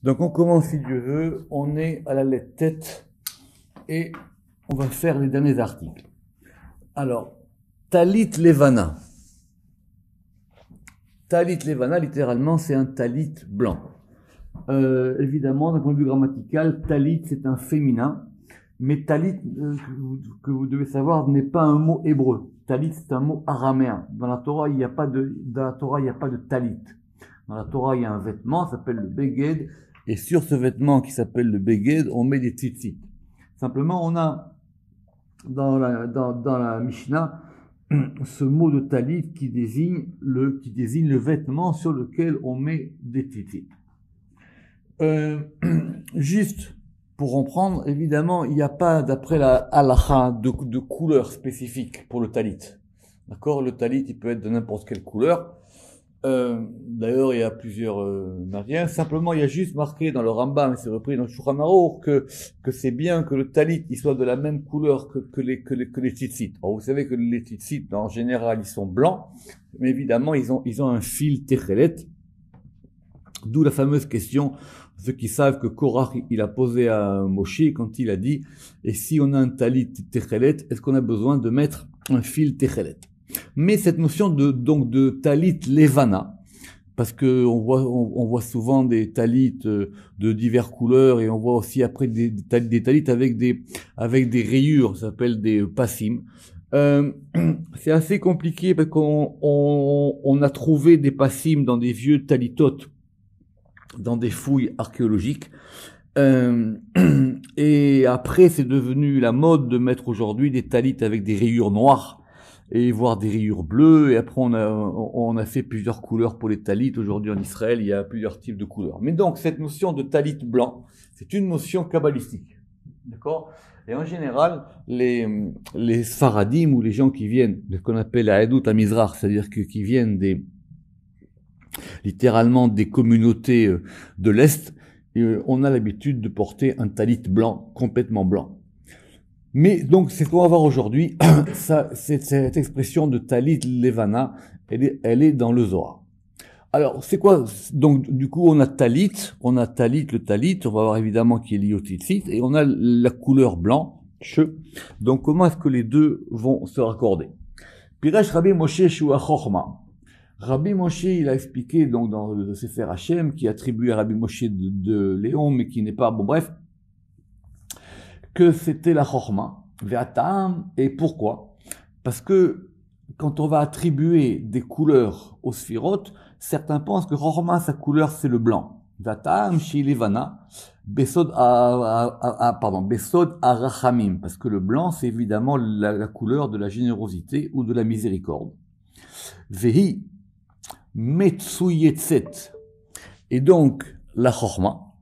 Donc on commence si Dieu veut, on est à la lettre tête et on va faire les derniers articles. Alors, Talit Levana. Talit Levana, littéralement, c'est un talit blanc. Évidemment, d'un point de vue grammatical, talit c'est un féminin, mais talit, que vous devez savoir, n'est pas un mot hébreu. Talit c'est un mot araméen. Dans la Torah, il n'y a pas de talit. Dans la Torah, il y a un vêtement, ça s'appelle le beged, et sur ce vêtement qui s'appelle le beged, on met des tzitzit. Simplement, on a dans la Mishnah ce mot de talit qui désigne le vêtement sur lequel on met des tzitzit. Juste pour comprendre, évidemment, il n'y a pas, d'après la halacha, de couleur spécifique pour le talit. D'accord? Le talit, il peut être de n'importe quelle couleur. D'ailleurs, il y a plusieurs manières. Simplement, il y a juste marqué dans le Rambam, c'est repris dans le Shulchan Aruch, que c'est bien que le talit il soit de la même couleur que les tzitzit. Alors, vous savez que les tzitzit, en général, ils sont blancs, mais évidemment, ils ont un fil techelet. D'où la fameuse question, ceux qui savent que Korach, il a posé à Moshe quand il a dit, et si on a un talit techelet, est-ce qu'on a besoin de mettre un fil techelet? Mais cette notion de talit levana, parce que on voit souvent des talits de diverses couleurs, et on voit aussi après des talits avec des rayures, ça s'appelle des passim. C'est assez compliqué parce qu'on a trouvé des passim dans des vieux talitotes, dans des fouilles archéologiques. Et après, c'est devenu la mode de mettre aujourd'hui des talits avec des rayures noires et voire des rayures bleues. Et après, on a fait plusieurs couleurs pour les talits. Aujourd'hui, en Israël, il y a plusieurs types de couleurs. Mais donc, cette notion de talit blanc, c'est une notion kabbalistique. D'accord? Et en général, les Sfaradim ou les gens qui viennent de ce qu'on appelle la Hadout HaMizrach, c'est-à-dire qui viennent littéralement des communautés de l'Est, on a l'habitude de porter un talit blanc, complètement blanc. Mais donc, c'est ce qu'on va voir aujourd'hui. Cette expression de talit levana, elle est dans le Zohar. Alors, c'est quoi? Donc, du coup, on a talit, le talit, on va voir évidemment qui est lié au tzitzit, et on a la couleur blanc, Donc, comment est-ce que les deux vont se raccorder? Piresh Rabbi Moshe Shua Chochma. Rabbi Moshe, il a expliqué donc dans le Sefer Hashem, qui est attribué à Rabbi Moshe de Léon, mais qui n'est pas, bon bref, que c'était la Chochma, Ve'atam, et pourquoi? Parce que quand on va attribuer des couleurs aux sphirotes, certains pensent que Chochma, sa couleur, c'est le blanc. Ve'atam, Shilivana, Besod Arachamim, parce que le blanc, c'est évidemment la couleur de la générosité ou de la miséricorde. Vehi, Metsuyetzet. Et donc, la Chochma.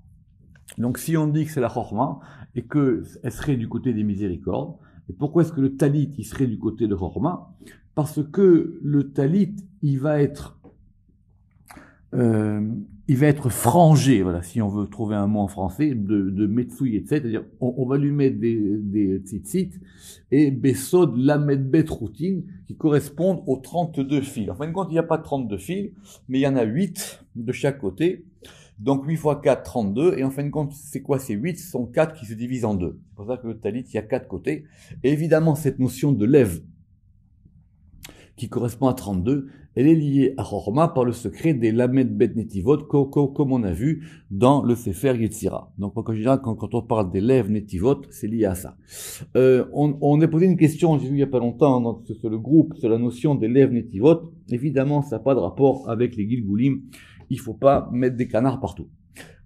Donc, si on dit que c'est la Chochma, et que elle serait du côté des miséricordes, et pourquoi est-ce que le talit, il serait du côté de Chochma? Parce que le talit, il va être frangé, voilà, si on veut trouver un mot en français, de Metsuyetzet, c'est-à-dire, on va lui mettre des tzitzit, et Besod Lamed Bet Routine, qui correspondent aux 32 fils. En fin de compte, il n'y a pas 32 fils, mais il y en a 8 de chaque côté. Donc 8 fois 4, 32. Et en fin de compte, c'est quoi ces 8? Ce sont 4 qui se divisent en 2. C'est pour ça que le talit, il y a 4 côtés. Et évidemment, cette notion de lève, qui correspond à 32, elle est liée à Chochma par le secret des Lamed Bet Netivot, comme on a vu dans le Sefer Yetzira. Donc, en général, quand on parle des lèvres Netivot, c'est lié à ça. On a posé une question, j'ai vu il y a pas longtemps, sur le groupe, sur la notion des lèvres Netivot. Évidemment, ça n'a pas de rapport avec les Gilgulim. Il faut pas mettre des canards partout.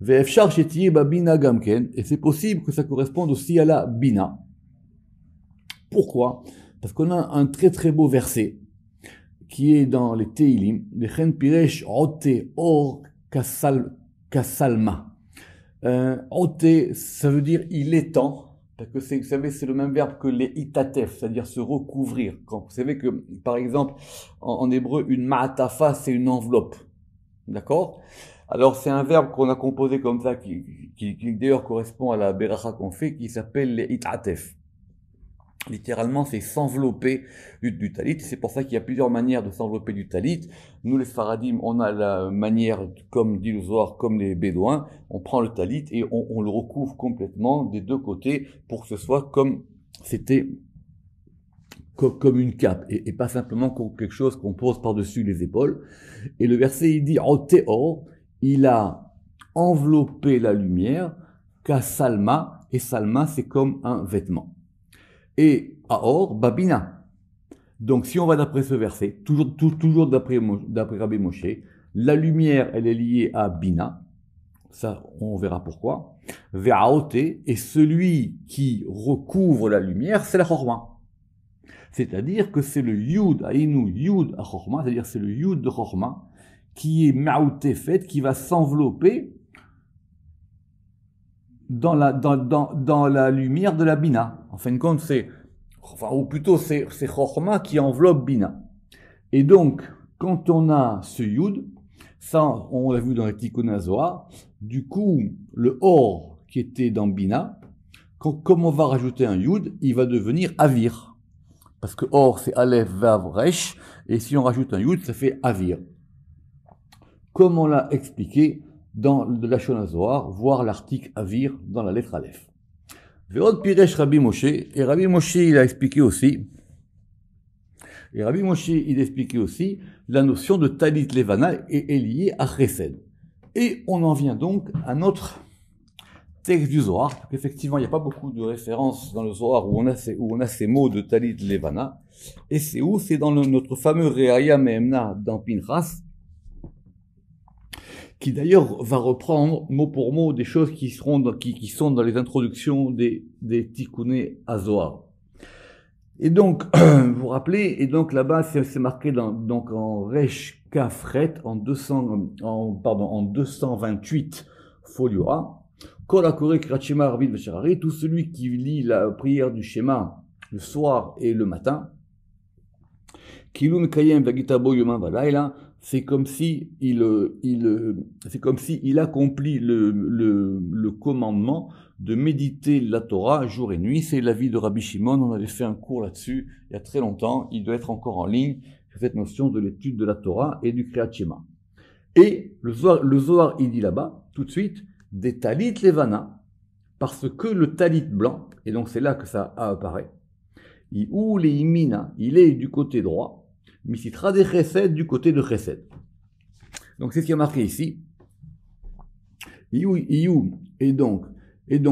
Ve'efshar shetiye babina gamken, et c'est possible que ça corresponde aussi à la bina. Pourquoi? Parce qu'on a un très très beau verset qui est dans les Teilim, les Chen Piresh Ote Or Kasalma. Ote, ça veut dire il étend, parce que vous savez, c'est le même verbe que les itatef, c'est-à-dire se recouvrir. Vous savez que, par exemple, en hébreu, une ma'atafa, c'est une enveloppe. D'accord? Alors, c'est un verbe qu'on a composé comme ça, qui d'ailleurs correspond à la beracha qu'on fait, qui s'appelle les itatef. Littéralement, c'est s'envelopper du talit. C'est pour ça qu'il y a plusieurs manières de s'envelopper du talit. Nous, les Sfaradim, on a la manière, comme dit le Zohar, comme les Bédouins, on prend le talit et on le recouvre complètement des deux côtés pour que ce soit comme c'était comme une cape et pas simplement comme quelque chose qu'on pose par-dessus les épaules. Et le verset, il dit, Otéor, il a enveloppé la lumière, ka salma, et salma, c'est comme un vêtement. Et Aor, Babina. Donc, si on va d'après ce verset, toujours d'après Rabbi Moshe, la lumière, elle est liée à Bina. Ça, on verra pourquoi. Ve'aote, et celui qui recouvre la lumière, c'est la Chorma. C'est-à-dire que c'est le Yud, Aïnou, Yud à Chorma, c'est-à-dire c'est le Yud de Chorma, qui est Ma'outé fait, qui va s'envelopper dans la lumière de la Bina. En fin de compte, ou plutôt c'est Chorma qui enveloppe Bina. Et donc, quand on a ce Yud, ça, on l'a vu dans le Tikkun HaZohar, du coup, le Or qui était dans Bina, comme on va rajouter un Yud, il va devenir Avir. Parce que Or, c'est Aleph, Vav, Resh, et si on rajoute un Yud, ça fait Avir. Comme on l'a expliqué dans le Lashon HaZohar, voir l'article Avir dans la lettre Aleph. Ve'od Piresh Rabbi Moshe, et Rabbi Moshe, il a expliqué aussi, la notion de Talit Levana est liée à Chesed. Et on en vient donc à notre texte du Zohar. Effectivement, il n'y a pas beaucoup de références dans le Zohar où on a ces mots de Talit Levana. Et c'est où? C'est dans notre fameux Re'aya Me'emna dans Pinchas, qui d'ailleurs va reprendre mot pour mot des choses qui sont dans les introductions des Tikkuné HaZohar. Et donc, vous vous rappelez, et donc là-bas, c'est marqué donc en Resh Kafret, en 228 foliora, Kol HaKoreh Kriyat Shema Arvit V'Sharari, tout celui qui lit la prière du Shema le soir et le matin, Kilu Mekayem V'Agita Bo Yomam V'Layla, c'est comme si il accomplit le commandement de méditer la Torah jour et nuit. C'est l'avis de Rabbi Shimon. On avait fait un cours là-dessus il y a très longtemps. Il doit être encore en ligne, cette notion de l'étude de la Torah et du Kriyat Shema. Et le Zohar, il dit là-bas, tout de suite, des talit levana, parce que le talit blanc, et donc c'est là que ça apparaît, ou les imina, il est du côté droit, Misitra de Chesed du côté de Chesed. Donc c'est ce qui est marqué ici. Et donc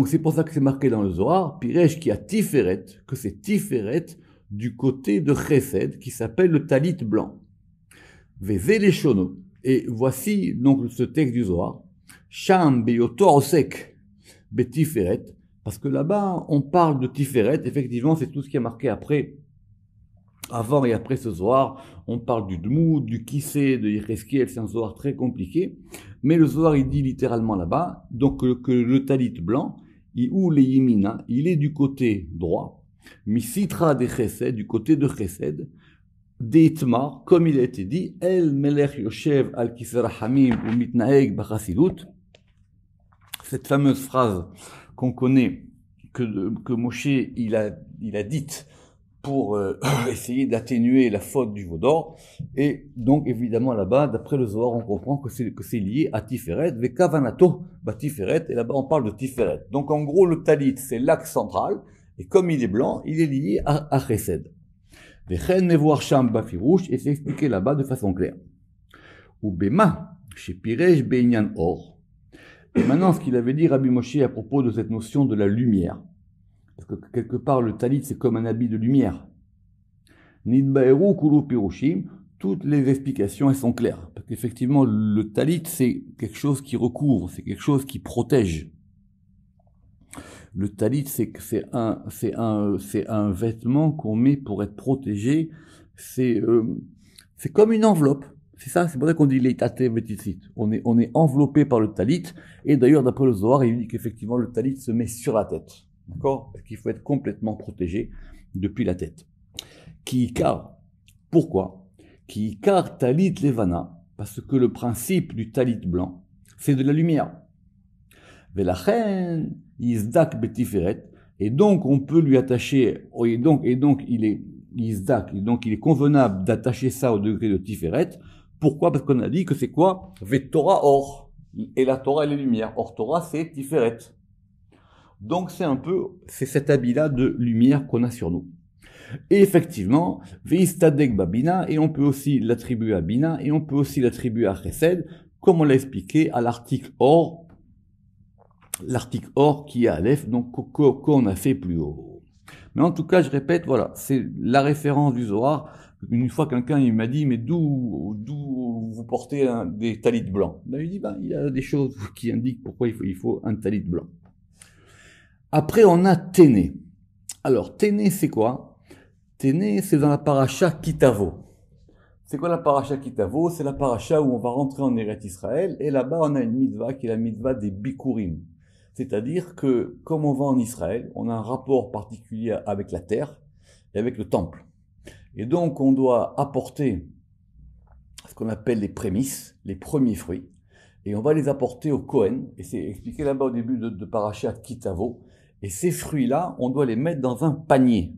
c'est pour ça que c'est marqué dans le Zohar, Piresh qui a Tiferet, que c'est Tiferet du côté de Chesed, qui s'appelle le talit blanc. Veze les shono. Et voici donc ce texte du Zohar. Sham beyoto osek betiferet. Parce que là-bas, on parle de Tiferet. Effectivement, c'est tout ce qui est marqué après. Avant et après ce Zohar, on parle du Dmoud, du Kissé, de Yecheskiel, c'est un Zohar très compliqué. Mais le Zohar, il dit littéralement là-bas, donc que le talit blanc, ou les yimina, il est du côté droit. Misitra de Chesed, du côté de Chesed. Deitmar, comme il a été dit, El Melech Yoshev al Kisera Hamim ou Mitnaeg Bachasilut. Cette fameuse phrase qu'on connaît, que Moshe, il a dite pour essayer d'atténuer la faute du veau d'or. Et donc, évidemment, là-bas, d'après le Zohar, on comprend que c'est lié à Tiferet, Vekavanato, Tiferet, et là-bas, on parle de Tiferet. Donc, en gros, le talit, c'est l'axe central, et comme il est blanc, il est lié à Chesed. Vechen Mevoir Sham Bafirouche, et c'est expliqué là-bas de façon claire. Ou Bema, chez Piresh Beinyan Or. Et maintenant, ce qu'il avait dit Rabbi Moshe à propos de cette notion de la lumière. Parce que quelque part, le talit, c'est comme un habit de lumière. Nidbaeru Kulu Pirushim, toutes les explications, elles sont claires. Parce qu'effectivement, le talit, c'est quelque chose qui recouvre, c'est quelque chose qui protège. Le talit, c'est un vêtement qu'on met pour être protégé. C'est comme une enveloppe. C'est ça, c'est pour ça qu'on dit leitate vetitzit. On est enveloppé par le talit. Et d'ailleurs, d'après le Zohar, il dit qu'effectivement, le talit se met sur la tête. D'accord? Parce qu'il faut être complètement protégé depuis la tête. Kiikar. Pourquoi? Kiikar talit levana. Parce que le principe du talit blanc, c'est de la lumière. Velachen, Yizdak betiferet. Et donc, on peut lui attacher, et donc, il est Yizdak, donc il est convenable d'attacher ça au degré de Tiferet. Pourquoi? Parce qu'on a dit que c'est quoi? Torah or. Et la Torah, elle est lumière. Or, Torah, c'est Tiferet. Donc, c'est cet habit-là de lumière qu'on a sur nous. Et effectivement, Veistadek Babina, et on peut aussi l'attribuer à Bina, et on peut aussi l'attribuer à Chesed, comme on l'a expliqué à l'article or qui est Aleph, donc qu'on a fait plus haut. Mais en tout cas, je répète, voilà, c'est la référence du Zohar. Une fois, quelqu'un il m'a dit, mais d'où vous portez des talits blancs? Ben, il dit, il y a des choses qui indiquent pourquoi il faut un talit blanc. Après, on a Téné. Alors, Téné, c'est quoi? Téné, c'est dans la paracha Kitavo. C'est quoi la paracha Kitavo? C'est la paracha où on va rentrer en Eretz Israël, et là-bas, on a une mitzvah qui est la mitzvah des Bikurim. C'est-à-dire que, comme on va en Israël, on a un rapport particulier avec la terre et avec le temple. Et donc, on doit apporter ce qu'on appelle les prémices, les premiers fruits, et on va les apporter au Kohen, et c'est expliqué là-bas au début de Parashat Kitavo, et ces fruits-là, on doit les mettre dans un panier.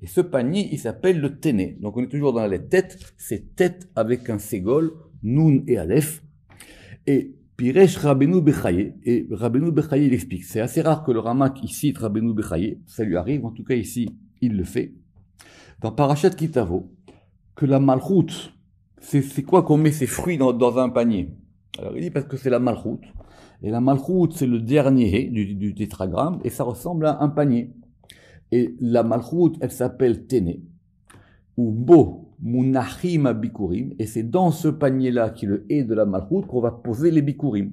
Et ce panier, il s'appelle le Téné. Donc, on est toujours dans la lettre tête, c'est tête avec un ségol, Nun et Aleph, et Piresh Rabbeinu Bechaye, et Rabbeinu Bechaye il explique, c'est assez rare que le Ramak il cite Rabbeinu Bechaye, ça lui arrive, en tout cas ici, il le fait, dans Parashat Kitavo, que la malchoute, c'est quoi qu'on met ses fruits dans un panier? Alors il dit parce que c'est la malchoute, et la malchoute c'est le dernier du tétragramme, et ça ressemble à un panier. Et la malchoute, elle s'appelle Téné, ou Bo, Munachim Bikurim, et c'est dans ce panier-là, qui est le hé de la malchoute, qu'on va poser les Bikurim.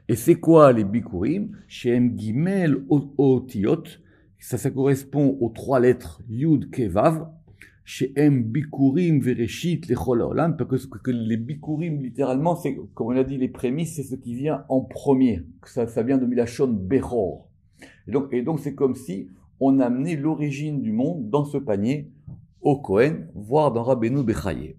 Et c'est quoi les Bikurim? Shem Gimel Otiyot, ça correspond aux 3 lettres Yud Kevav, Shem Bikurim Vereshit Lechol Haolam, parce que les Bikurim, littéralement, c'est, comme on a dit, les prémices, c'est ce qui vient en premier. Ça vient de Milachon Bechor. Et donc c'est comme si on amenait l'origine du monde dans ce panier, au Kohen, voire dans Rabbeinu Bechaye.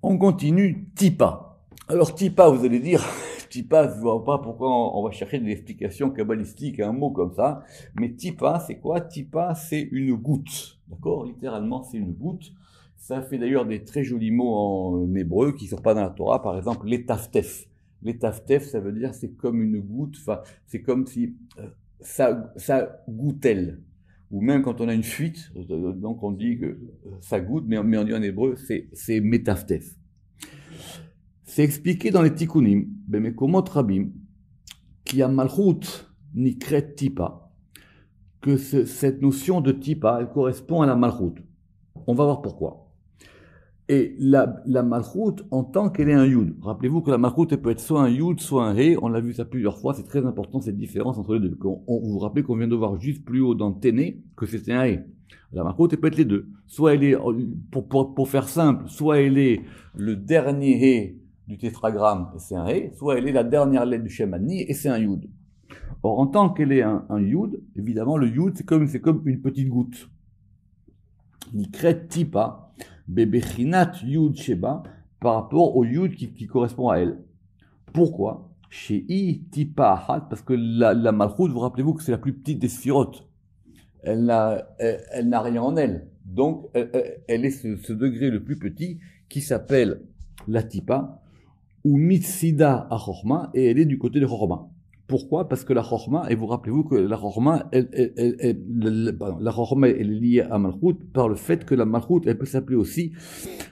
On continue, Tipa. Alors Tipa, vous allez dire, Tipa, je ne vois pas pourquoi on va chercher des explications kabbalistiques à un mot comme ça, mais Tipa, c'est quoi? Tipa, c'est une goutte, d'accord? Littéralement, c'est une goutte. Ça fait d'ailleurs des très jolis mots en hébreu qui ne sont pas dans la Torah, par exemple, les taftef. Les taftef, ça veut dire c'est comme une goutte, enfin, c'est comme si ça goutelle. Ou même quand on a une fuite, donc on dit que ça goutte, mais on dit en hébreu, c'est métaftef. C'est expliqué dans les Tikkunim, Bemekomot Rabim, qui a Malchut Nikret Tipa, que cette notion de Tipa, elle correspond à la Malchut. On va voir pourquoi. Et la Malchut, en tant qu'elle est un Yud. Rappelez-vous que la Malchut, elle peut être soit un Yud, soit un He. On l'a vu ça plusieurs fois. C'est très important, cette différence entre les deux. Vous vous rappelez qu'on vient de voir juste plus haut dans Téné que c'était un He. La Malchut, elle peut être les deux. Soit elle est, pour faire simple, soit elle est le dernier He du tétragramme, et c'est un He. Soit elle est la dernière lettre du Shem Ani, et c'est un Yud. Or, en tant qu'elle est un Yud, évidemment, le Yud, c'est comme une petite goutte. Nikret Tipa. Bebechinat Yud Sheba, par rapport au Yud qui correspond à elle. Pourquoi? Chez I Tipa Ahat, parce que la Malchut, vous rappelez-vous que c'est la plus petite des sphirotes. Elle n'a rien en elle. Donc, elle est ce degré le plus petit qui s'appelle la Tipa, ou Mitsida Achorma, et elle est du côté de Chorma. Pourquoi? Parce que la Chorma, et vous rappelez-vous que la Chorma, la Chorma est liée à Malchut par le fait que la Malchut, elle peut s'appeler aussi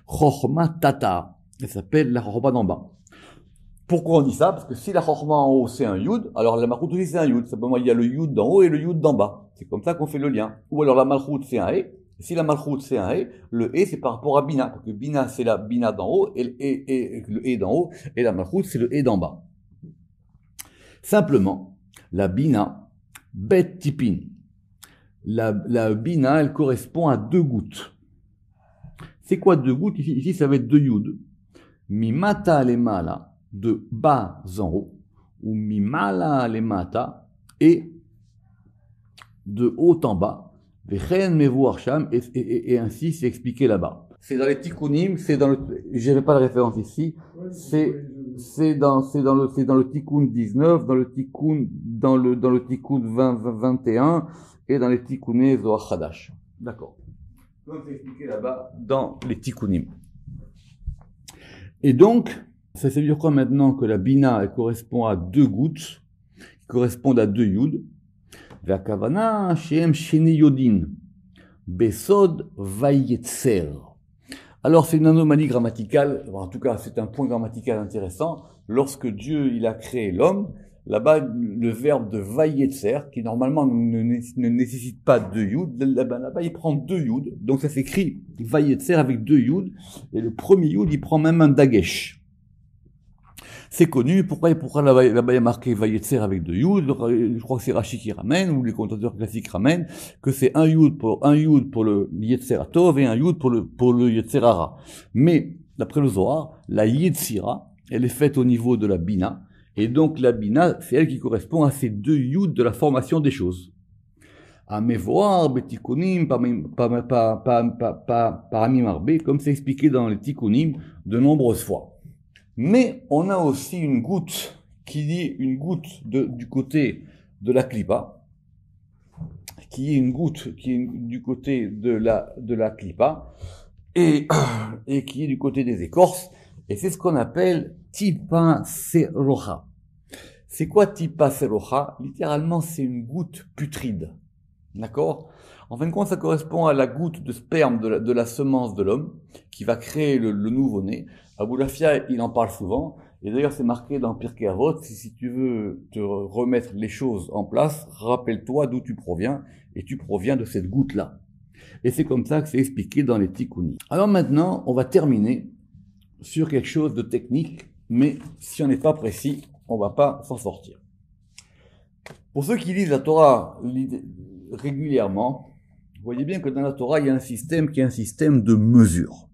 Chorma Tata. Elle s'appelle la Chorma d'en bas. Pourquoi on dit ça? Parce que si la Chorma en haut c'est un Yud, alors la Malchut aussi c'est un Yud. Simplement il y a le Yud d'en haut et le Yud d'en bas. C'est comme ça qu'on fait le lien. Ou alors la Malchut c'est un He. Si la Malchut c'est un He, le He c'est par rapport à Bina. Parce que Bina c'est la Bina d'en haut et le He d'en haut, et la Malchut c'est le He d'en bas. Simplement, la Bina, Bet Tipin. La Bina, elle correspond à 2 gouttes. C'est quoi 2 gouttes? Ici, ça va être 2 Yud. Mimata lemala, de bas en haut, ou mimala lemata, et de haut en bas. Vechen mevu arsham, et ainsi c'est expliqué là-bas. C'est dans les Tikkunim, c'est dans le, j'avais pas la référence ici, c'est c'est dans le Tikkun 19, dans le Tikkun 21 et dans les Tikkuné Zohar Hadash. D'accord. Comme c'est expliqué là-bas dans les Tikkunim. Et donc, ça veut dire quoi maintenant que la Bina, elle correspond à deux gouttes, qui correspondent à deux Yud. V'akavana shehem sheni yodin, besod vayetzer. Alors c'est une anomalie grammaticale, en tout cas c'est un point grammatical intéressant. Lorsque Dieu il a créé l'homme, là-bas le verbe de vayetzer, qui normalement ne nécessite pas deux yud, là-bas il prend deux yud, donc ça s'écrit vayetzer avec deux yud, et le premier yud il prend même un dagesh. C'est connu, pourquoi là-bas il y a marqué vayetzer avec deux yud, je crois que c'est Rashi qui ramène, ou les commentateurs classiques ramènent, que c'est un yud pour le yetzer atov et un yud pour le yetzer hara. Mais, d'après le Zohar, la yetzira, elle est faite au niveau de la bina, et donc la bina, c'est elle qui correspond à ces deux yud de la formation des choses. Amevoar, betikunim, paramim arbe, comme c'est expliqué dans les tikkunim de nombreuses fois. Mais on a aussi une goutte qui dit une goutte du côté de la klipa, qui est une goutte qui est du côté de la klipa et qui est du côté des écorces, et c'est ce qu'on appelle tipa serocha. C'est quoi tipa serocha? Littéralement, c'est une goutte putride. D'accord? En fin de compte, ça correspond à la goutte de sperme de la semence de l'homme qui va créer le nouveau-né. Aboulafia, il en parle souvent, et d'ailleurs c'est marqué dans Pirkei Avot, si tu veux te remettre les choses en place, rappelle-toi d'où tu proviens, et tu proviens de cette goutte-là. Et c'est comme ça que c'est expliqué dans les Tikkunim. Alors maintenant, on va terminer sur quelque chose de technique, mais si on n'est pas précis, on va pas s'en sortir. Pour ceux qui lisent la Torah régulièrement, vous voyez bien que dans la Torah, il y a un système qui est un système de mesure.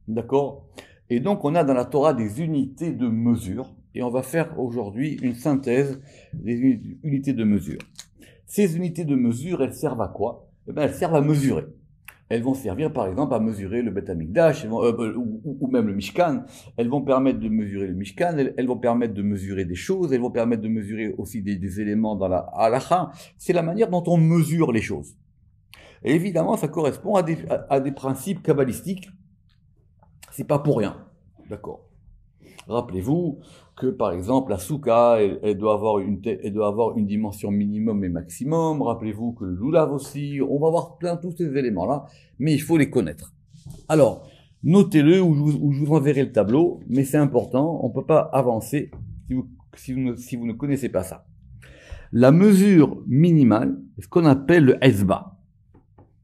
D'accord? Et donc, on a dans la Torah des unités de mesure, et on va faire aujourd'hui une synthèse des unités de mesure. Ces unités de mesure, elles servent à quoi? Eh bien, elles servent à mesurer. Elles vont servir, par exemple, à mesurer le Beth Amikdash, ou même le Mishkan. Elles vont permettre de mesurer le Mishkan, elles vont permettre de mesurer des choses, elles vont permettre de mesurer aussi des éléments dans la halacha. C'est la manière dont on mesure les choses. Et évidemment, ça correspond à des principes kabbalistiques. C'est pas pour rien, d'accord. Rappelez-vous que, par exemple, la souka, elle doit avoir une dimension minimum et maximum. Rappelez-vous que le loulav aussi. On va voir tous ces éléments-là, mais il faut les connaître. Alors, notez-le ou je vous enverrai le tableau, mais c'est important. On peut pas avancer si vous ne connaissez pas ça. La mesure minimale, c'est ce qu'on appelle le etzba.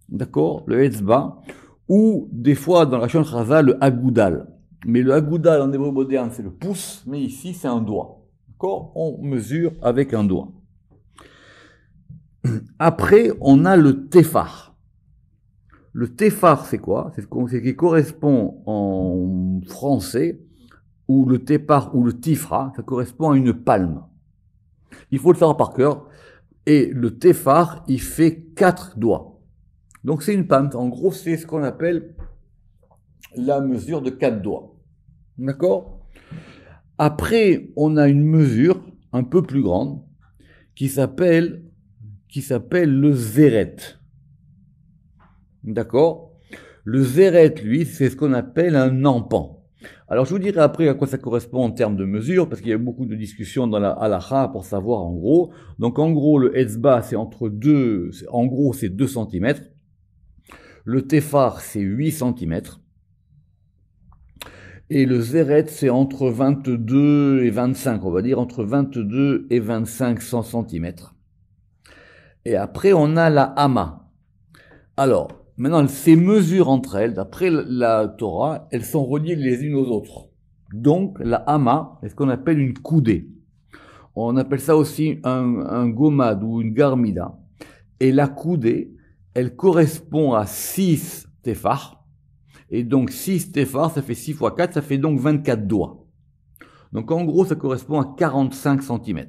D'accord? Le etzba. Ou des fois dans la Shon Chaza, le agoudal. Mais le agoudal en hébreu moderne, c'est le pouce, mais ici c'est un doigt. D'accord? On mesure avec un doigt. Après, on a le tefar. Le tefar, c'est quoi? C'est ce qui correspond en français, ou le tefar ou le tifra, ça correspond à une palme. Il faut le savoir par cœur. Et le tefar, il fait 4 doigts. Donc c'est une palme. En gros, c'est ce qu'on appelle la mesure de 4 doigts. D'accord? Après, on a une mesure un peu plus grande qui s'appelle le zéret. D'accord? Le zéret, lui, c'est ce qu'on appelle un empan. Alors je vous dirai après à quoi ça correspond en termes de mesure, parce qu'il y a beaucoup de discussions dans la halacha pour savoir en gros. Donc en gros, le etzba, c'est en gros, c'est 2 cm. Le tefar, c'est 8 cm. Et le zéret, c'est entre 22 et 25, on va dire entre 22 et 25 cm. Et après, on a la hama. Alors, maintenant, ces mesures entre elles, d'après la Torah, elles sont reliées les unes aux autres. Donc, la hama est ce qu'on appelle une coudée. On appelle ça aussi un gomad ou une garmida. Et la coudée, elle correspond à 6 tefar. Et donc 6 tefar, ça fait 6 fois 4, ça fait donc 24 doigts. Donc en gros, ça correspond à 45 cm.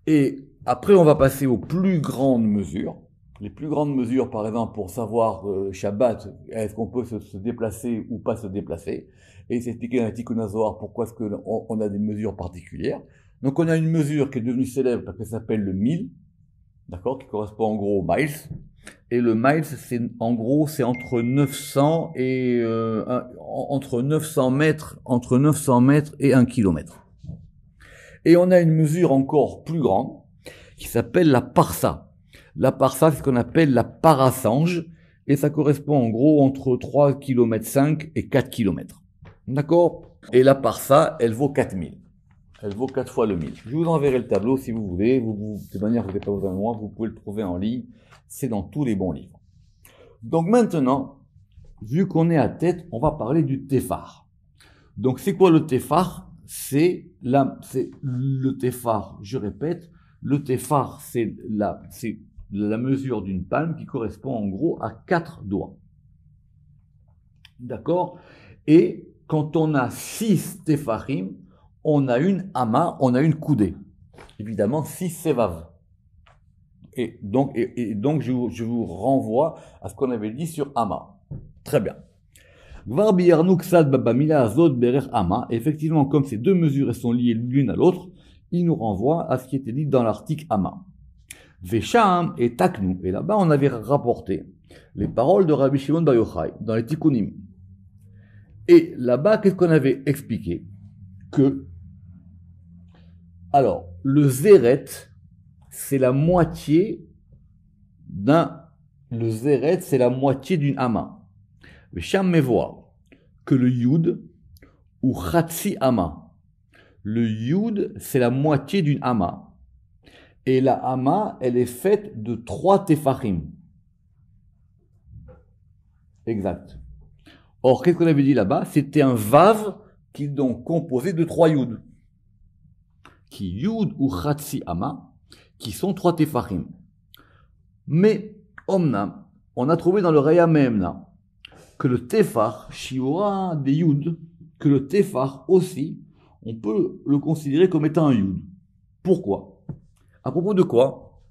Et après, on va passer aux plus grandes mesures, Les plus grandes mesures, par exemple, pour savoir Shabbat, est-ce qu'on peut se déplacer ou pas se déplacer. Et c'est expliqué dans la Tikkun HaZohar pourquoi est-ce qu'on a des mesures particulières. Donc on a une mesure qui est devenue célèbre parce qu'elle s'appelle le mil, d'accord, qui correspond en gros au miles. Et le miles, c'est en gros, c'est entre 900 et entre 900 mètres et 1 kilomètre. Et on a une mesure encore plus grande qui s'appelle la parsa. La parsa, c'est ce qu'on appelle la parasange, et ça correspond en gros entre 3,5 km et 4 km. D'accord? Et la parsa, elle vaut 4000. Elle vaut 4 fois le 1000. Je vous enverrai le tableau si vous voulez. De manière, vous n'avez pas besoin de moi, vous pouvez le trouver en ligne. C'est dans tous les bons livres. Donc maintenant, vu qu'on est à tête, on va parler du téphar. Donc c'est quoi le téphar? C'est le téphar, je répète, le téphar, c'est la mesure d'une palme qui correspond en gros à 4 doigts. D'accord? Et quand on a 6 tépharim, on a une ama, on a une coudée. Évidemment, 6 sévav. Et donc, je vous renvoie à ce qu'on avait dit sur ama. Très bien. Effectivement, comme ces deux mesures sont liées l'une à l'autre, il nous renvoie à ce qui était dit dans l'article ama. Vesham et taknu. Et là-bas, on avait rapporté les paroles de Rabbi Shimon Bar Yochai dans les Tikkunim. Et là-bas, qu'est-ce qu'on avait expliqué? Que, alors, le zéret, c'est la moitié d'une ama. Vesham mevoa, que le yud, ou chatsi ama. Le yud, c'est la moitié d'une ama. Et la ama, elle est faite de 3 tefachim. Exact. Or, qu'est-ce qu'on avait dit là-bas? C'était un vav qui est donc composé de 3 yud. Qui yud ou chatsi ama, qui sont 3 tefachim. Mais, omnam, on a trouvé dans le Raya Mehemna que le tefach, shiura des yud, que le tefach aussi, on peut le considérer comme étant un yud. Pourquoi? À propos de quoi?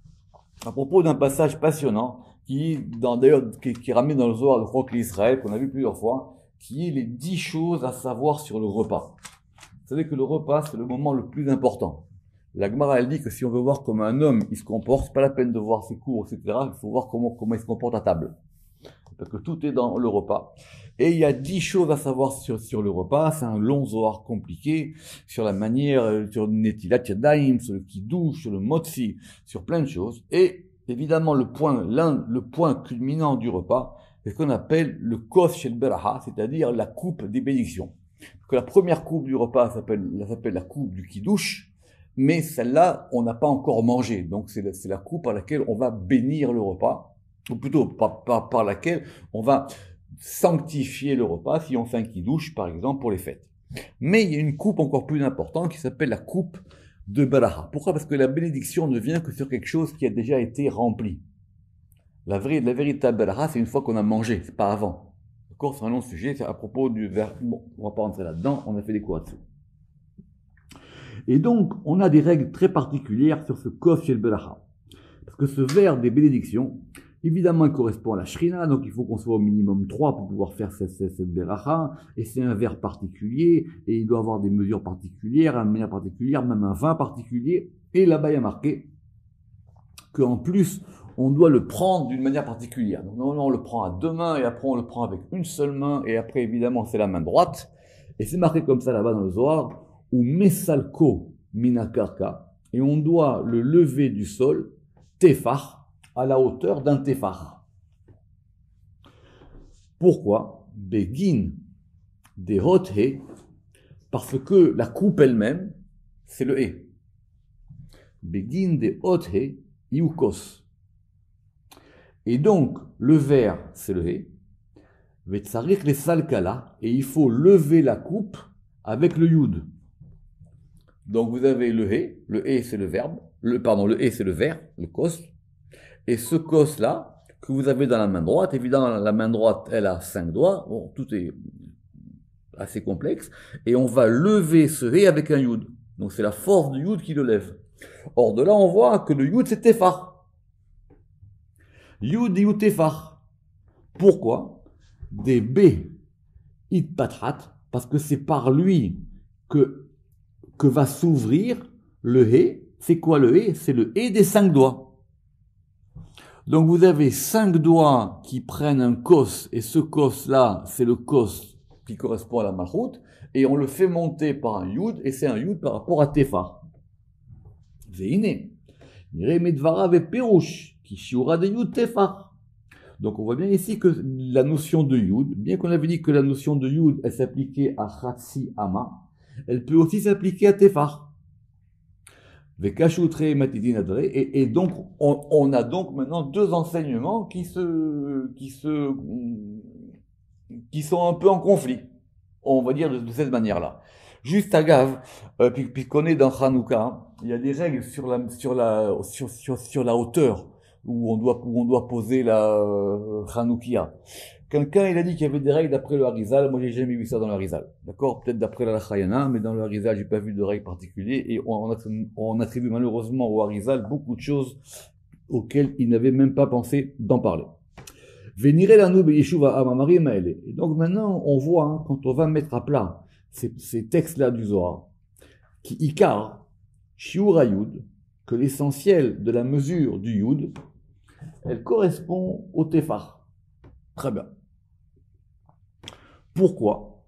À propos d'un passage passionnant qui ramène dans le Zohar de Chok l'Israël, qu'on a vu plusieurs fois, qui est les 10 choses à savoir sur le repas. Vous savez que le repas, c'est le moment le plus important. La Gemara, elle dit que si on veut voir comment un homme, il se comporte, c'est pas la peine de voir ses cours, etc. Il faut voir comment il se comporte à table. Parce que tout est dans le repas. Et il y a 10 choses à savoir sur le repas. C'est un long zohar compliqué, sur la manière, sur Netilat Yadayim, sur le Kiddush, sur le Motzi, sur plein de choses. Et évidemment, le point culminant du repas, c'est ce qu'on appelle le Kos Shel Beraha, c'est-à-dire la coupe des bénédictions. Que la première coupe du repas s'appelle la coupe du Kiddush, mais celle-là, on n'a pas encore mangé. Donc c'est la coupe par laquelle on va bénir le repas, ou plutôt par laquelle on va sanctifier le repas si on fait un kiddush, par exemple, pour les fêtes. Mais il y a une coupe encore plus importante qui s'appelle la coupe de Beraha. Pourquoi? Parce que la bénédiction ne vient que sur quelque chose qui a déjà été rempli. La véritable Beraha, c'est une fois qu'on a mangé, c'est pas avant. D'accord? C'est un long sujet, c'est à propos du verre. Bon, on va pas rentrer là-dedans, on a fait des cours là-dessus. Et donc, on a des règles très particulières sur ce Kos Shel Beraha. Parce que ce verre des bénédictions, évidemment, il correspond à la Shrina, donc il faut qu'on soit au minimum 3 pour pouvoir faire cette beracha, et c'est un verre particulier, et il doit avoir des mesures particulières, une manière particulière, même un vin particulier, et là-bas il y a marqué qu'en plus, on doit le prendre d'une manière particulière. Donc normalement, on le prend à 2 mains, et après on le prend avec une seule main, et après évidemment c'est la main droite, et c'est marqué comme ça là-bas dans le Zohar, ou mesalko minakarka, et on doit le lever du sol, tefach, à la hauteur d'un téphar. Pourquoi? Begin des hot-he, parce que la coupe elle-même, c'est le he. Begin des hot-he, iukos. Et donc, le verre, c'est le he. Vetsarik les salkala, et il faut lever la coupe avec le yud. Donc, vous avez le he c'est le verbe, le he c'est le verre, le kos. Et ce kos-là, que vous avez dans la main droite, évidemment, la main droite, elle a 5 doigts, bon, tout est assez complexe, et on va lever ce he avec un yud. Donc c'est la force du yud qui le lève. Or de là, on voit que le yud, c'est tefar. Yud Yud Tefar. Pourquoi? Des B It Patrat, parce que c'est par lui que va s'ouvrir le He. C'est quoi le He? C'est le He des 5 doigts. Donc vous avez 5 doigts qui prennent un kos, et ce kos-là, c'est le kos qui correspond à la malchut, et on le fait monter par un Yud, et c'est un Yud par rapport à Tefar. Veine. Nire Medvara ve Perush, qui shiura de Yud Tefar. Donc on voit bien ici que la notion de Yud, bien qu'on avait dit que la notion de Yud, elle s'appliquait à Chatsi Ama, elle peut aussi s'appliquer à Tefar. Et donc on a donc maintenant deux enseignements qui sont un peu en conflit, on va dire de cette manière-là. Juste à Gav, puisqu'on est dans Hanouka, il y a des règles sur la hauteur où on doit poser la Hanoukia. Quelqu'un, il a dit qu'il y avait des règles d'après le Harizal. Moi, j'ai jamais vu ça dans le Harizal. D'accord? Peut-être d'après la Chayana, mais dans le Harizal, j'ai pas vu de règles particulières. Et on attribue malheureusement au Harizal beaucoup de choses auxquelles il n'avait même pas pensé d'en parler. Venire la noube yeshuva amamari maele. Et donc maintenant, on voit, hein, quand on va mettre à plat ces textes-là du Zohar, qui ikar, shiur yud, que l'essentiel de la mesure du yud, elle correspond au tefar. Très bien. Pourquoi?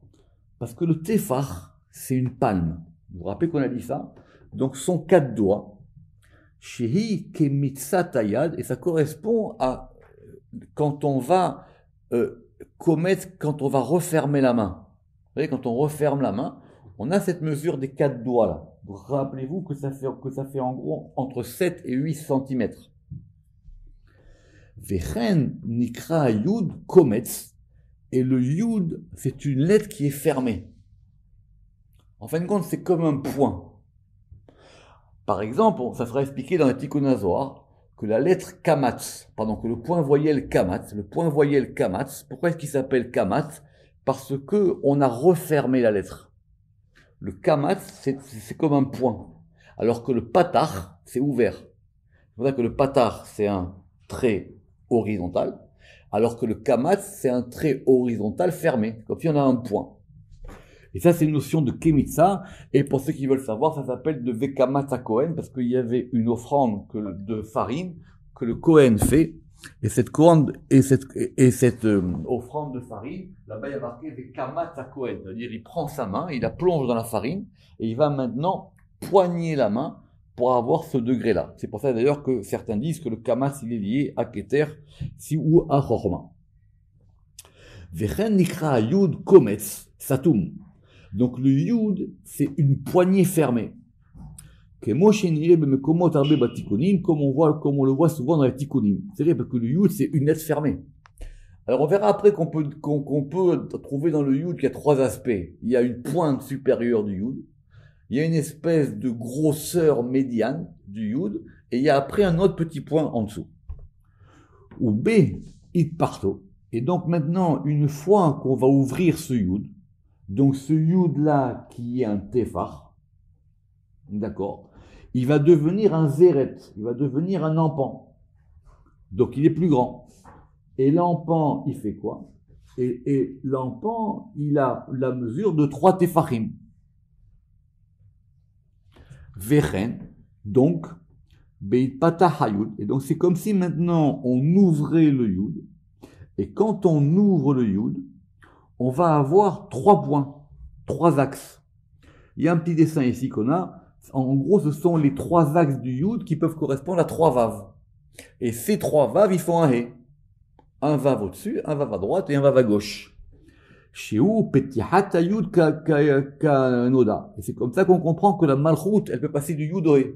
Parce que le tefar, c'est une palme. Vous vous rappelez qu'on a dit ça? Donc, sont 4 doigts. Shehi kemitzatayad, et ça correspond à quand on va quand on va refermer la main. Vous voyez, quand on referme la main, on a cette mesure des 4 doigts là. Rappelez-vous que ça fait en gros entre 7 et 8 cm. Vechen nikra yud kometz, et le yud, c'est une lettre qui est fermée. En fin de compte, c'est comme un point. Par exemple, ça sera expliqué dans le Tikkun HaZohar que la lettre kamatz, que le point voyelle kamatz, pourquoi est-ce qu'il s'appelle kamatz? Parce que on a refermé la lettre. Le kamatz, c'est comme un point, alors que le patar, c'est ouvert. C'est pour ça que le patar, c'est un trait horizontal, alors que le kamatz, c'est un trait horizontal fermé, comme si on a un point. Et ça, c'est une notion de kemitza, et pour ceux qui veulent savoir, ça s'appelle de vekamatz à Kohen, parce qu'il y avait une offrande de farine que le Kohen fait, et cette offrande de farine, là-bas il y a marqué vekamatz à Kohen, c'est-à-dire il prend sa main, il la plonge dans la farine, et il va maintenant poigner la main pour avoir ce degré-là. C'est pour ça d'ailleurs que certains disent que le kamatz il est lié à Keter, ou à Chorma. Vechen nikra yud kometz satum. Donc le yud, c'est une poignée fermée. Comme on le voit souvent dans les tikkunim. C'est vrai parce que le yud, c'est une lettre fermée. Alors on verra après qu'on peut trouver dans le yud qu'il y a 3 aspects. Il y a une pointe supérieure du yud, il y a une espèce de grosseur médiane du yud, et il y a après un autre petit point en dessous. Ou B, it parto. Et donc maintenant, une fois qu'on va ouvrir ce yud, donc ce yud-là qui est un tefar, d'accord, il va devenir un zéret, il va devenir un empan. Donc il est plus grand. Et l'empan, il fait quoi? Et l'empan, il a la mesure de 3 tefachim. Vechen, donc, beit patah hayud. Et donc c'est comme si maintenant on ouvrait le yud. Et quand on ouvre le yud, on va avoir 3 points, 3 axes. Il y a un petit dessin ici qu'on a. En gros, ce sont les 3 axes du yud qui peuvent correspondre à 3 vaves. Et ces 3 vaves, ils font un he. Un vav au-dessus, un vav à droite et un vav à gauche. Shiu petihat yud ka noda. Et c'est comme ça qu'on comprend que la malchut, elle peut passer du yud au he.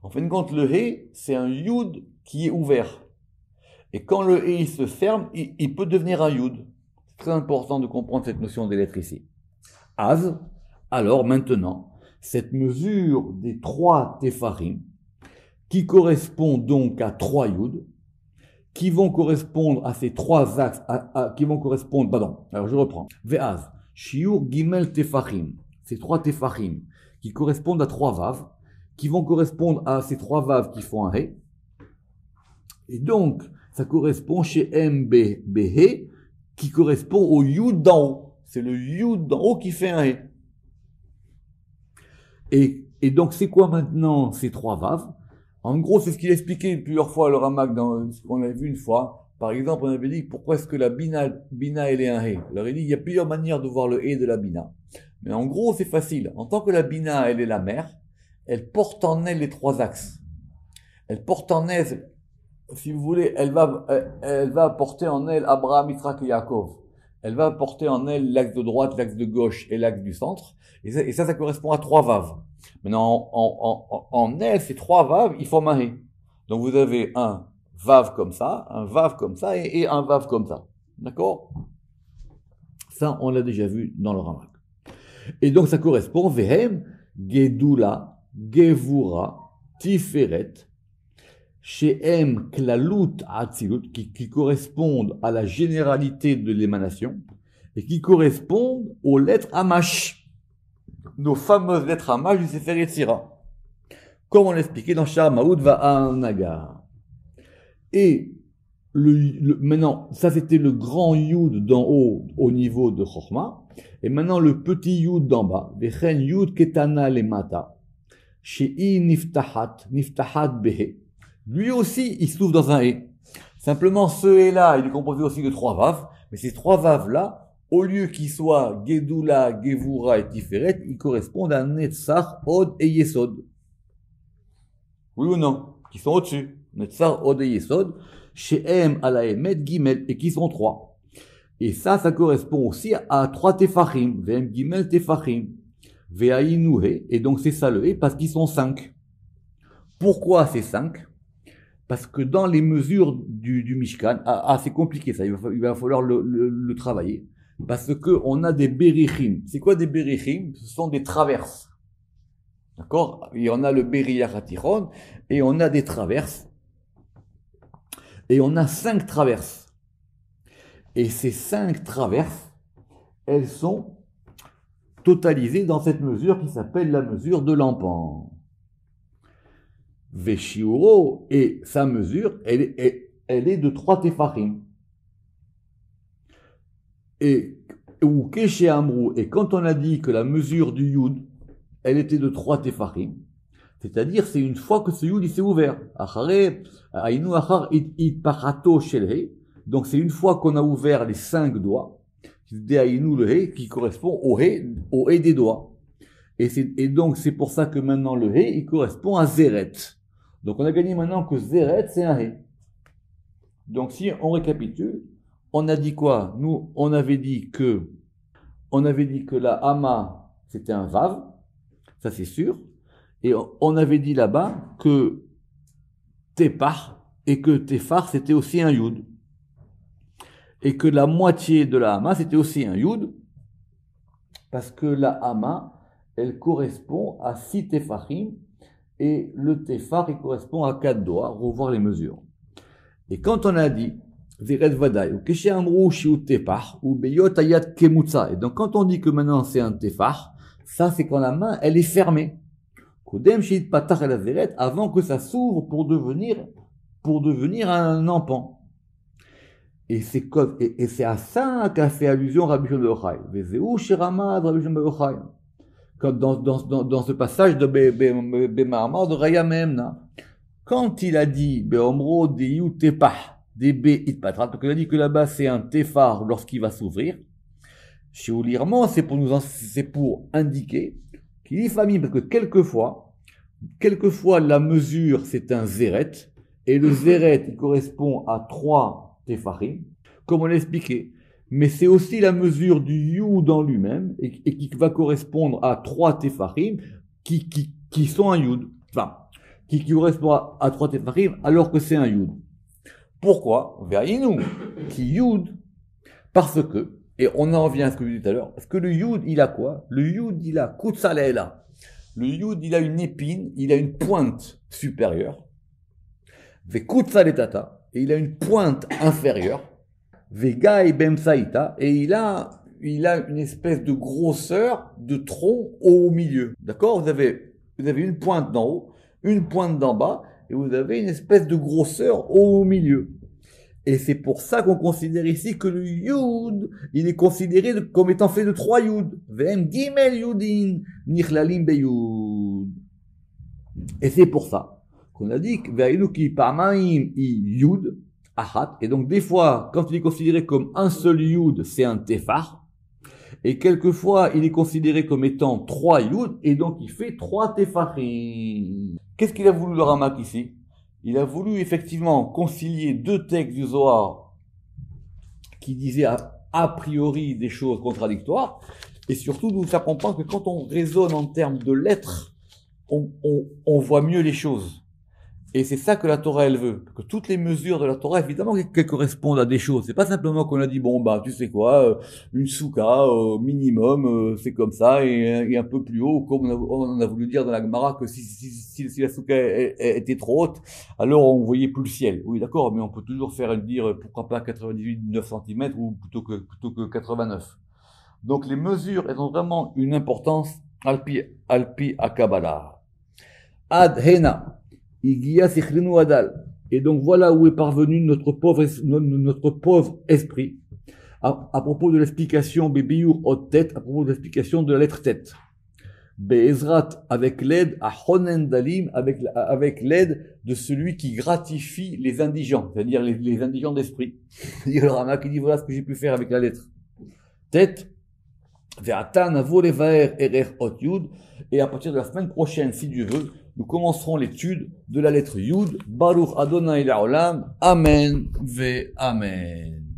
En fin de compte, le he, c'est un yud qui est ouvert. Et quand le he se ferme, il peut devenir un yud. C'est très important de comprendre cette notion des lettres ici. Az, alors maintenant, cette mesure des 3 tefarim, qui correspond donc à 3 yud, qui vont correspondre à ces 3 axes, alors je reprends. Ve'az, shiur gimel tefachim, ces 3 tefachim, qui correspondent à 3 vaves, qui vont correspondre à ces 3 vaves qui font un he. Et donc, ça correspond chez MBBH, qui correspond au Yud d'en haut. C'est le Yud d'en haut qui fait un He. Et donc, c'est quoi maintenant ces trois vaves? En gros, c'est ce qu'il expliquait plusieurs fois le Ramak dans ce qu'on a vu une fois. Par exemple, on avait dit pourquoi est-ce que la bina elle est un He. Alors il dit il y a plusieurs manières de voir le He de la bina. Mais en gros, c'est facile. En tant que la bina elle est la mère, elle porte en elle les trois axes. Elle porte en elle, si vous voulez, elle va porter en elle Abraham, Yitzhak et Yaakov. Elle va porter en elle l'axe de droite, l'axe de gauche et l'axe du centre. Et ça correspond à trois vaves. Maintenant, en elle, ces trois vaves, ils forment un He. Donc vous avez un vav comme ça, un vav comme ça et un vav comme ça. D'accord? Ça, on l'a déjà vu dans le Ramak. Et donc ça correspond Vehem, Gedula, Gevura, Tiferet, chez M, Klalut, Atzilut, qui correspondent à la généralité de l'émanation et qui correspondent aux lettres Hamash, nos fameuses lettres Hamash du Sefer Yetzira, comme on l'expliquait dans Shar Maoud Va'anagar. Et maintenant, ça c'était le grand Yud d'en haut au niveau de Chochma, et maintenant le petit Yud d'en bas, Vechen Yud Ketana Lemata, chez I Niftahat Behe. Lui aussi, il s'ouvre dans un He. Simplement, ce He-là, il est composé aussi de trois vaves, mais ces trois vaves-là, au lieu qu'ils soient Gedula, Gevura et Tiferet, ils correspondent à Netzach, Od et Yesod. Oui ou non? Qui sont au-dessus. Netzach, Od et Yesod, chez M, Alaemet, Gimel, et qui sont trois. Et ça correspond aussi à trois Tefachim, Vem, Gimel, Tefachim, Ve'ainuhe, et donc c'est ça le He, parce qu'ils sont cinq. Pourquoi ces cinq? Parce que dans les mesures du Mishkan, c'est compliqué ça, il va falloir le travailler. Parce que on a des berichim. C'est quoi des berichim? Ce sont des traverses. D'accord? Et on a le beriyach hatichon, et on a des traverses. Et on a 5 traverses. Et ces 5 traverses, elles sont totalisées dans cette mesure qui s'appelle la mesure de l'empan. Veshiuro, et sa mesure, elle est de 3 tefachim. Ou Keshe Amrou, et quand on a dit que la mesure du Yud, elle était de 3 tefachim, c'est-à-dire c'est une fois que ce Yud il s'est ouvert. Donc c'est une fois qu'on a ouvert les 5 doigts, qui correspond au He des doigts. Et donc c'est pour ça que maintenant le He, il correspond à Zeret. Donc on a gagné maintenant que Zeret, c'est un He. Donc si on récapitule, on a dit quoi? Nous, on avait dit que la Hama, c'était un Vav, ça c'est sûr. Et on avait dit là-bas que Tepar et que Tefar, c'était aussi un Yud. Et que la moitié de la Hama, c'était aussi un Yud, parce que la Hama, elle correspond à 6 Tefachim, et le Tefar, il correspond à 4 doigts, revoir les mesures. Et quand on a dit, Zeret Vadaï, ou Keshe Amrou Shiut Tefar, ou Beyot Ayat Kemutsa, et donc quand on dit que maintenant c'est un Tefar, ça c'est quand la main, elle est fermée. Kodem Shit Patach El Zeret, avant que ça s'ouvre pour devenir un empan. Et c'est à ça qu'a fait allusion Rabbi Shimon ben Yochai. Vezeu Shiramad Rabbi Shimon ben Yochai. Dans ce passage de Bema'amar de Raya Memna, quand il a dit Beomro Deyu Tepah, Debe Itpatrat, donc il a dit que là-bas c'est un Tefar lorsqu'il va s'ouvrir, chez Oulirman, c'est pour indiquer qu'il est famille, parce que quelquefois la mesure c'est un Zeret, et le Zeret il correspond à 3 Tefarim, comme on l'a expliqué. Mais c'est aussi la mesure du Yud en lui-même, et qui va correspondre à 3 Tefarim qui sont un Yud. Enfin, qui correspond à 3 Tefarim alors que c'est un Yud. Pourquoi? Ve'ayinu, qui Yud, parce que, et on en revient à ce que je disais tout à l'heure, parce que le Yud, il a quoi? Le Yud, il a Kutsalela. Le Yud, il a une épine, il a une pointe supérieure. Ve'Kutsaletata, et il a une pointe inférieure. Vegai Bemsaïta, et il a une espèce de grosseur de tronc au milieu. D'accord? Vous avez une pointe d'en haut, une pointe d'en bas, et vous avez une espèce de grosseur au milieu. Et c'est pour ça qu'on considère ici que le Yud, il est considéré comme étant fait de 3 Yud. Vem Gimel Yudin, Nichlalim Beyud. Et c'est pour ça qu'on a dit que Ve'iluki Parmaim I Yud, Achat. Et donc, des fois, quand il est considéré comme un seul Yud, c'est un Tefar. Et quelquefois, il est considéré comme étant 3 Yud, et donc il fait 3 Tefarim. Qu'est-ce qu'il a voulu le Ramak ici? Il a voulu effectivement concilier 2 textes du Zohar qui disaient a priori des choses contradictoires, et surtout nous faire comprendre que quand on raisonne en termes de lettres, on voit mieux les choses. Et c'est ça que la Torah, elle veut. Que toutes les mesures de la Torah, évidemment, qu'elles correspondent à des choses. C'est pas simplement qu'on a dit, bon, bah, tu sais quoi, une souka, minimum, c'est comme ça, et un peu plus haut, comme on a voulu dire dans la Gemara que si la souka était trop haute, alors on voyait plus le ciel. Oui, d'accord, mais on peut toujours dire, pourquoi pas 98,9 cm ou plutôt que 89. Donc, les mesures, elles ont vraiment une importance, alpi à Kabbalah. Ad hena. Et donc voilà où est parvenu notre pauvre esprit à propos de l'explication Bebiur au tête, à propos de l'explication de la lettre tête. Be'ezrat, avec l'aide à Honen Dalim, avec l'aide de celui qui gratifie les indigents, c'est-à-dire les indigents d'esprit. Il y a le Rama qui dit voilà ce que j'ai pu faire avec la lettre tête. Ve'atan avolevaer erer ot yud. Et à partir de la semaine prochaine, si Dieu veut, nous commencerons l'étude de la lettre Yud. Baruch Adonai La'olam. Amen ve Amen.